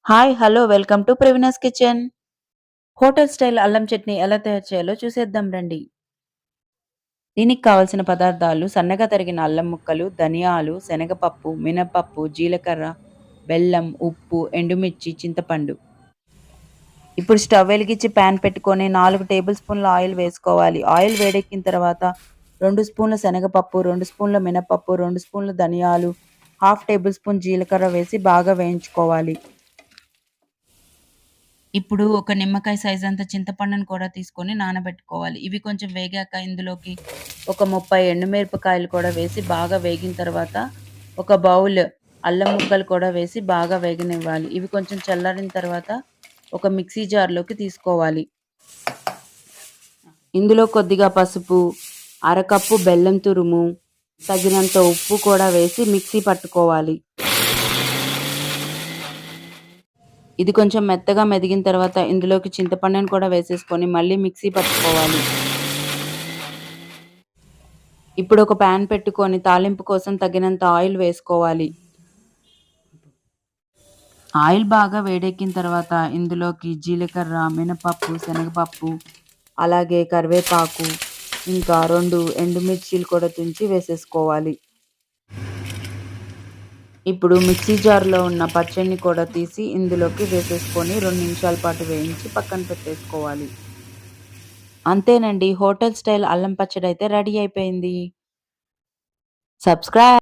Hi! Hello! Welcome to Praveena's kitchen. Hotel style అల్లం చట్నీ ఎలా తయారు చేయాలో చూసేద్దాం రండి. దీనికి కావాల్సిన పదార్థాలు సన్నగా తరిగిన అల్లం ముక్కలు, ధనియాలు, శనగపప్పు, మినపప్పు, జీలకర్ర, బెల్లం, ఉప్పు, ఎండుమిర్చి, చింతపండు. ఇప్పుడు స్టవ్ వెలిగించి పాన్ పెట్టుకొని 4 టేబుల్ స్పూన్ల ఆయిల్ వేసుకోవాలి. ఆయిల్ వేడెక్కిన తర్వాత 2 స్పూన్ల శనగపప్పు, 2 స్పూన్ల మినపప్పు, 2 స్పూన్ల ధనియాలు, హాఫ్ టేబుల్ స్పూన్ జీలకర్ర వేసి బాగా వేయించుకోవాలి. ఇప్పుడు ఒక నిమ్మకాయ సైజంత చింతపండును కూడా తీసుకొని నానబెట్టుకోవాలి. ఇవి కొంచెం వేగాక ఇందులోకి ఒక 30 ఎండుమిరపకాయలు కూడా వేసి బాగా వేగిన తర్వాత ఒక బౌల్ అల్లం ముక్కలు కూడా వేసి బాగా వేగనివ్వాలి. ఇవి కొంచెం చల్లారిన తర్వాత ఒక మిక్సీ జార్‌లోకి తీసుకోవాలి. ఇందులో కొద్దిగా పసుపు, అరకప్పు బెల్లం తురుము, తగినంత ఉప్పు కూడా వేసి మిక్సీ పట్టుకోవాలి. ఇది కొంచెం మెత్తగా మెదిగిన తర్వాత ఇందులోకి చింతపండును కూడా వేసేసుకొని మళ్ళీ మిక్సీ పట్టుకోవాలి. ఇప్పుడు ఒక పాన్ పెట్టుకొని తాలింపు కోసం తగినంత ఆయిల్ వేసుకోవాలి. ఆయిల్ బాగా వేడెక్కిన తర్వాత ఇందులోకి జీలకర్ర, మినపప్పు, శనగపప్పు, అలాగే కరివేపాకు, ఇంకా 2 ఎండుమిర్చీలు కూడా తుంచి వేసేసుకోవాలి. ఇప్పుడు మిక్సీ జార్‌లో ఉన్న పచ్చడిని కూడా తీసి ఇందులోకి వేసేసుకొని 2 నిమిషాల పాటు వేయించి పక్కన పెట్టేసుకోవాలి. అంతేనండి, హోటల్ స్టైల్ అల్లం పచ్చడైతే రెడీ అయిపోయింది. సబ్స్క్రైబ్